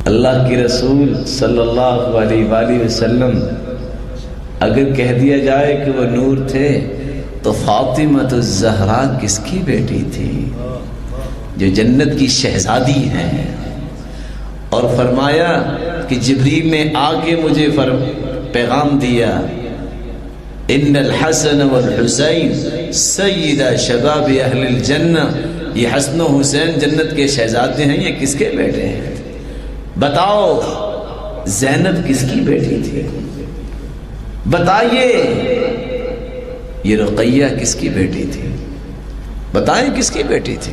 اللہ کے رسول صلی اللہ علیہ وآلہ وسلم اگر کہہ دیا جائے کہ وہ نور تھے تو فاطمہ الزہرا کس کی بیٹی تھی؟ جو جنت کی شہزادی ہیں. اور فرمایا کہ جبریل نے آ کے مجھے پیغام دیا، ان الحسن والحسین سیدہ شباب اہل الجنہ، یہ حسن و حسین جنت کے شہزادے ہیں. یہ کس کے بیٹے ہیں؟ بتاؤ زینب کس کی بیٹی تھی؟ بتائیے یہ رقیہ کس کی بیٹی تھی؟ بتائیں کس کی بیٹی تھی؟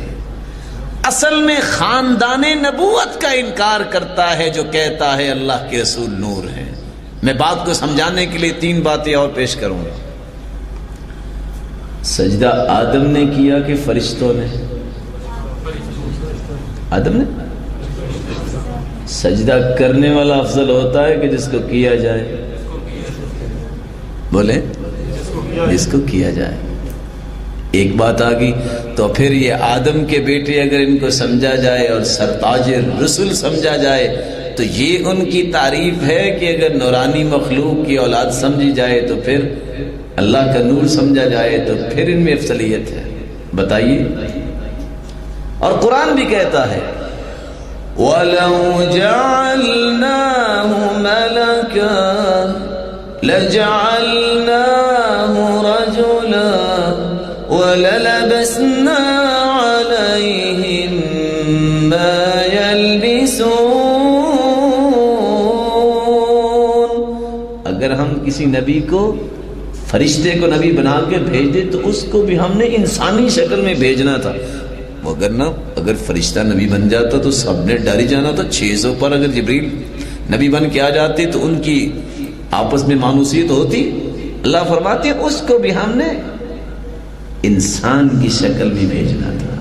اصل میں خاندان نبوت کا انکار کرتا ہے جو کہتا ہے اللہ کے رسول نور ہیں. میں بات کو سمجھانے کے لیے 3 باتیں اور پیش کروں گا. سجدہ آدم نے کیا کہ فرشتوں نے؟ آدم نے. سجدہ کرنے والا افضل ہوتا ہے کہ جس کو کیا جائے؟ بولے جس کو کیا جائے. ایک بات آ گئی تو پھر یہ آدم کے بیٹے اگر ان کو سمجھا جائے اور سرتاج رسول سمجھا جائے تو یہ ان کی تعریف ہے کہ اگر نورانی مخلوق کی اولاد سمجھی جائے تو پھر اللہ کا نور سمجھا جائے تو پھر ان میں افضلیت ہے. بتائیے. اور قرآن بھی کہتا ہے وَلَوْ جَعَلْنَاهُ مَلَكًا لَجَعَلْنَاهُ رَجُلًا وَلَلَبَسْنَا عَلَيْهِمْ مَا يَلْبِسُونَ. اگر ہم کسی نبی کو فرشتے کو نبی بنا کے بھیج دے تو اس کو بھی ہم نے انسانی شکل میں بھیجنا تھا. اگر فرشتہ نبی بن جاتا تو سب نے ڈر ہی جانا تھا. 600 پر اگر جبریل نبی بن کے آ جاتے تو ان کی آپس میں مانوسیت ہوتی. اللہ فرماتے ہیں اس کو بھی ہم نے انسان کی شکل میں بھیجنا تھا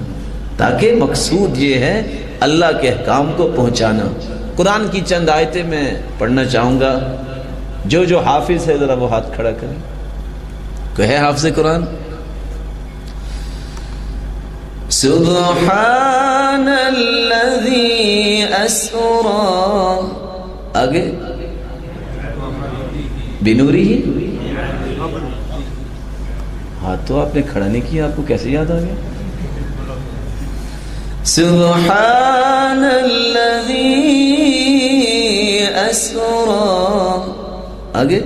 تاکہ مقصود یہ ہے اللہ کے احکام کو پہنچانا. قرآن کی چند آیتیں میں پڑھنا چاہوں گا. جو حافظ ہے ذرا وہ ہاتھ کھڑا کریں. کوئی ہے حافظ قرآن؟ سبحان الذی اسرا آگے بنوری ہی. ہاتھ تو آپ نے کھڑا نہیں کیا، آپ کو کیسے یاد آ گیا؟ سبحان الذی اسرا آگے.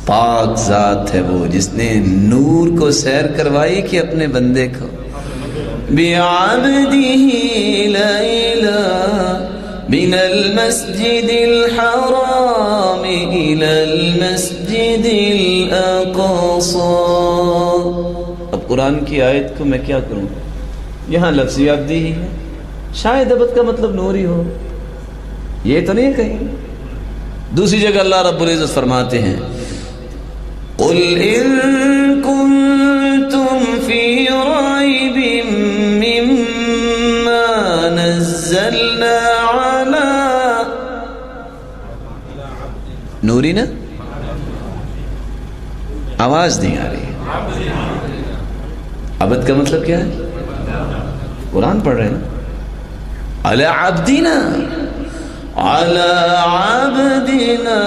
پاک ذات ہے وہ جس نے نور کو سیر کروائی کہ اپنے بندے کو بعبدہ لیلا من المسجد الحرام الى المسجد الاقصى. اب قرآن کی آیت کو میں کیا کروں؟ یہاں لفظی عبدی ہی ہے، شاید عبد کا مطلب نور ہی ہو، یہ تو نہیں کہیں. دوسری جگہ اللہ رب العزت فرماتے ہیں قل ان کنتم فی ریب مما نزلنا علی نوری نا آواز نہیں آ رہی. عبد کا مطلب کیا ہے؟ قرآن پڑھ رہے ہیں نا. علی عبدنا علی عبدنا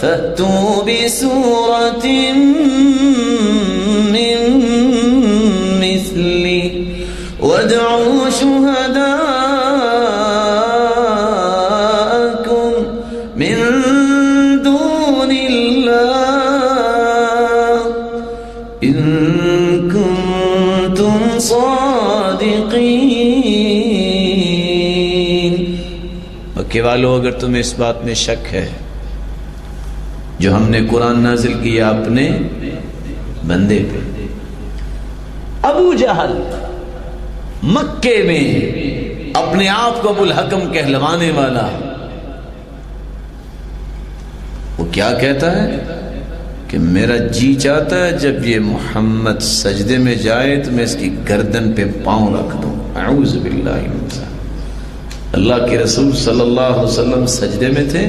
فَأْتُوا بِسُورَةٍ مِّن مِّثْلِهِ وَادْعُوا شُهَدَاءَكُم مِّن دُونِ اللَّهِ إِن كُنتُمْ صَادِقِينَ. مکے والو اگر تمہیں اس بات میں شک ہے جو ہم نے قرآن نازل کیا اپنے بندے پہ. ابو جہل مکے میں اپنے آپ کو ابو الحکم کہلوانے والا، وہ کیا کہتا ہے کہ میرا جی چاہتا ہے جب یہ محمد سجدے میں جائے تو میں اس کی گردن پہ پاؤں رکھ دوں. اعوذ باللہ من ذالک. اللہ کے رسول صلی اللہ علیہ وسلم سجدے میں تھے،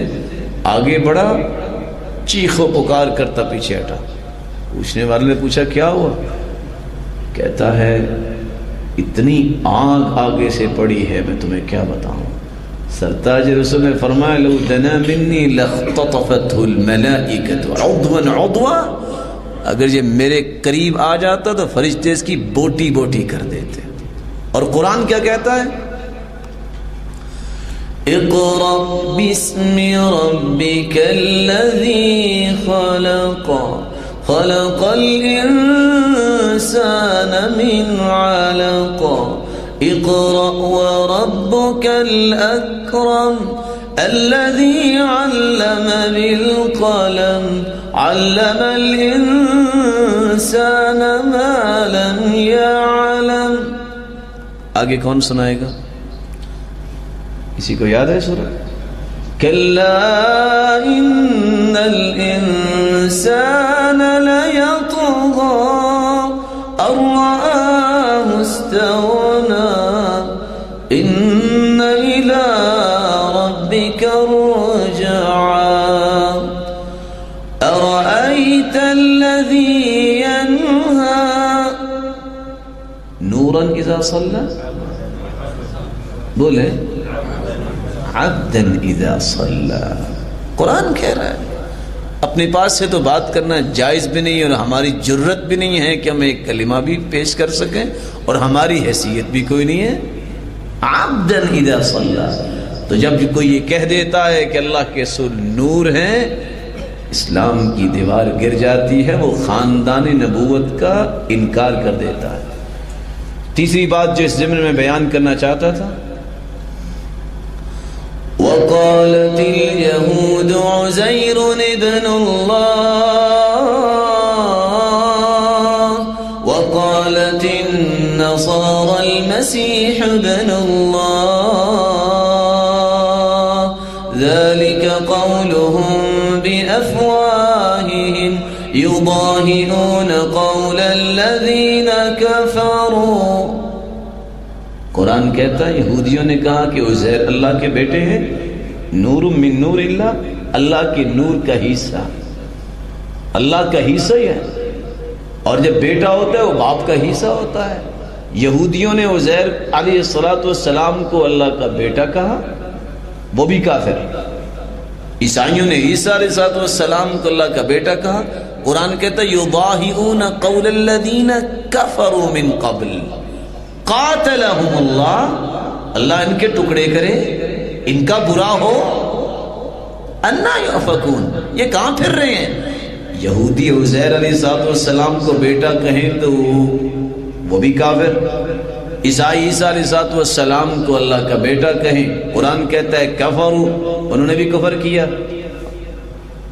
آگے بڑھا، چیخ و پکار کرتا پیچھے ہٹا. پوچھنے والے نے پوچھا کیا ہوا؟ کہتا ہے اتنی آگ آگے سے پڑی ہے میں تمہیں کیا بتاؤں. سرتاج رسول نے فرمایا لو دنا منی لاختطفته الملائکۃ عضوا عضوا، اگر یہ میرے قریب آ جاتا تو فرشتے اس کی بوٹی بوٹی کر دیتے. اور قرآن کیا کہتا ہے؟ اقرأ باسم ربک الذی خلق خلق الانسان من علق اقرأ وربك الأكرم الذي علم بالقلم علم الإنسان ما لم يعلم. آگے کون سنائے گا؟ کسی کو یاد ہے سورہ؟ كلا إن الإنسان ليطغى أن رآه استغنى إن إلى ربك الرجعى أرأيت الذي ينهى نورا إذا صلى بولے عبدا اذا صلى. قرآن کہہ رہا ہے. اپنے پاس سے تو بات کرنا جائز بھی نہیں اور ہماری جرت بھی نہیں ہے کہ ہم ایک کلمہ بھی پیش کر سکیں اور ہماری حیثیت بھی کوئی نہیں ہے. عبدا اذا صلى. تو جب کوئی یہ کہہ دیتا ہے کہ اللہ کے رسول نور ہیں، اسلام کی دیوار گر جاتی ہے، وہ خاندان نبوت کا انکار کر دیتا ہے. تیسری بات جو اس ضمن میں بیان کرنا چاہتا تھا، وقالت اليهود عزير ابن الله وقالت النصارى المسيح ابن الله ذلك قولهم بأفواههم يضاهئون قول الذين كفروا. قرآن کہتا ہے یہودیوں نے کہا کہ عزیر اللہ کے بیٹے ہیں، نور من نور اللہ، اللہ کے نور کا حصہ، اللہ کا حصہ ہی ہے، اور جب بیٹا ہوتا ہے وہ باپ کا حصہ ہوتا ہے. یہودیوں نے عزیر علیہ السلام کو اللہ کا بیٹا کہا، وہ بھی کافر. عیسائیوں نے عیسیٰ علیہ السلام کو اللہ کا بیٹا کہا. قرآن کہتا ہے یضاہئون قول الذین کفروا من قبل قاتلہم اللہ، اللہ ان کے ٹکڑے کرے، ان کا برا ہو. انا یؤفکون، یہ کہاں پھر رہے ہیں؟ یہودی عزیر علیہ السلام کو بیٹا کہیں تو وہ بھی کافر، عیسائی عیسیٰ علیہ السلام کو اللہ کا بیٹا کہیں، قرآن کہتا ہے کفروا، انہوں نے بھی کفر کیا.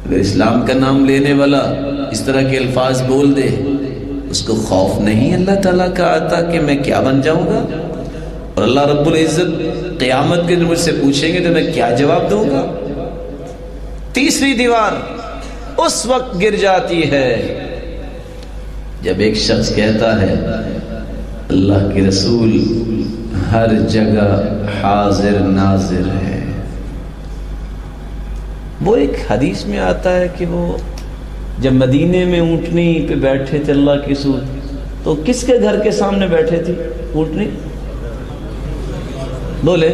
اگر اسلام کا نام لینے والا اس طرح کے الفاظ بول دے، اس کو خوف نہیں اللہ تعالیٰ کا آتا کہ میں کیا بن جاؤں گا؟ اور اللہ رب العزت قیامت کے دن مجھ سے پوچھیں گے تو میں کیا جواب دوں گا؟ تیسری دیوار اس وقت گر جاتی ہے جب ایک شخص کہتا ہے اللہ کے رسول ہر جگہ حاضر ناظر ہے. وہ ایک حدیث میں آتا ہے کہ وہ جب مدینے میں اونٹنی پہ بیٹھے تھے اللہ کے رسول، تو کس کے گھر کے سامنے بیٹھے تھے اونٹنی؟ بولے.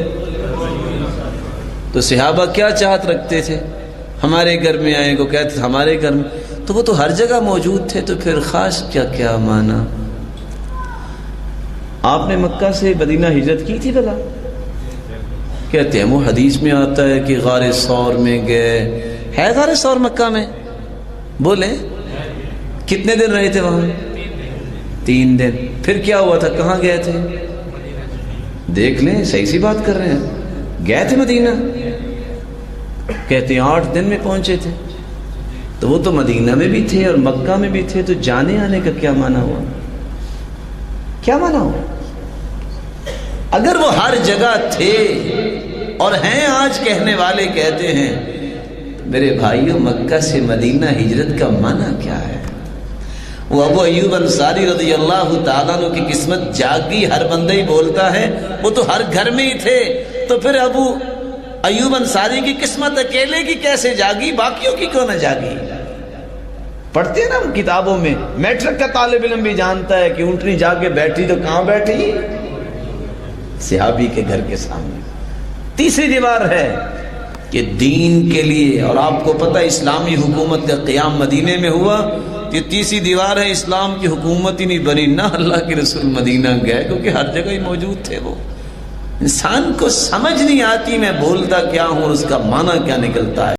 تو صحابہ کیا چاہت رکھتے تھے؟ ہمارے گھر میں آئے، کو کہتے تھے ہمارے گھر میں، تو وہ تو ہر جگہ موجود تھے، تو پھر خاص کیا مانا؟ آپ نے مکہ سے مدینہ ہجرت کی تھی بلا؟ کہتے ہیں وہ حدیث میں آتا ہے کہ غار ثور میں گئے. ہے غار ثور مکہ میں؟ بولے. کتنے دن رہے تھے وہاں؟ 3 دن. پھر کیا ہوا تھا؟ کہاں گئے تھے؟ دیکھ لیں، صحیح سی بات کر رہے ہیں. گئے تھے مدینہ، کہتے ہیں 8 دن میں پہنچے تھے. تو وہ تو مدینہ میں بھی تھے اور مکہ میں بھی تھے، تو جانے آنے کا کیا معنی ہوا؟ کیا معنی ہوا؟ اگر وہ ہر جگہ تھے اور ہیں آج کہنے والے کہتے ہیں، میرے بھائیوں مکہ سے مدینہ ہجرت کا معنی کیا ہے؟ وہ ابو ایوب انصاری رضی اللہ تعالیٰ عنہ کی قسمت جاگی، ہر بندہ ہی بولتا ہے، وہ تو ہر گھر میں ہی تھے. تو پھر ابو ایوب انصاری کی قسمت اکیلے کی کیسے جاگی، باقیوں کی کیوں نہ جاگی؟ پڑھتے ہیں نا ہم کتابوں میں، میٹرک کا طالب علم بھی جانتا ہے کہ اونٹنی جا کے بیٹھی تو کہاں بیٹھی؟ صحابی کے گھر کے سامنے. تیسری دیوار ہے کہ دین کے لیے، اور آپ کو پتہ اسلامی حکومت کا قیام مدینے میں ہوا. یہ تیسری دیوار ہے، اسلام کی حکومت ہی نہیں بنی نہ اللہ کے رسول مدینہ گئے، کیونکہ ہر جگہ ہی موجود تھے. وہ انسان کو سمجھ نہیں آتی میں بولتا کیا ہوں اور اس کا معنی کیا نکلتا ہے.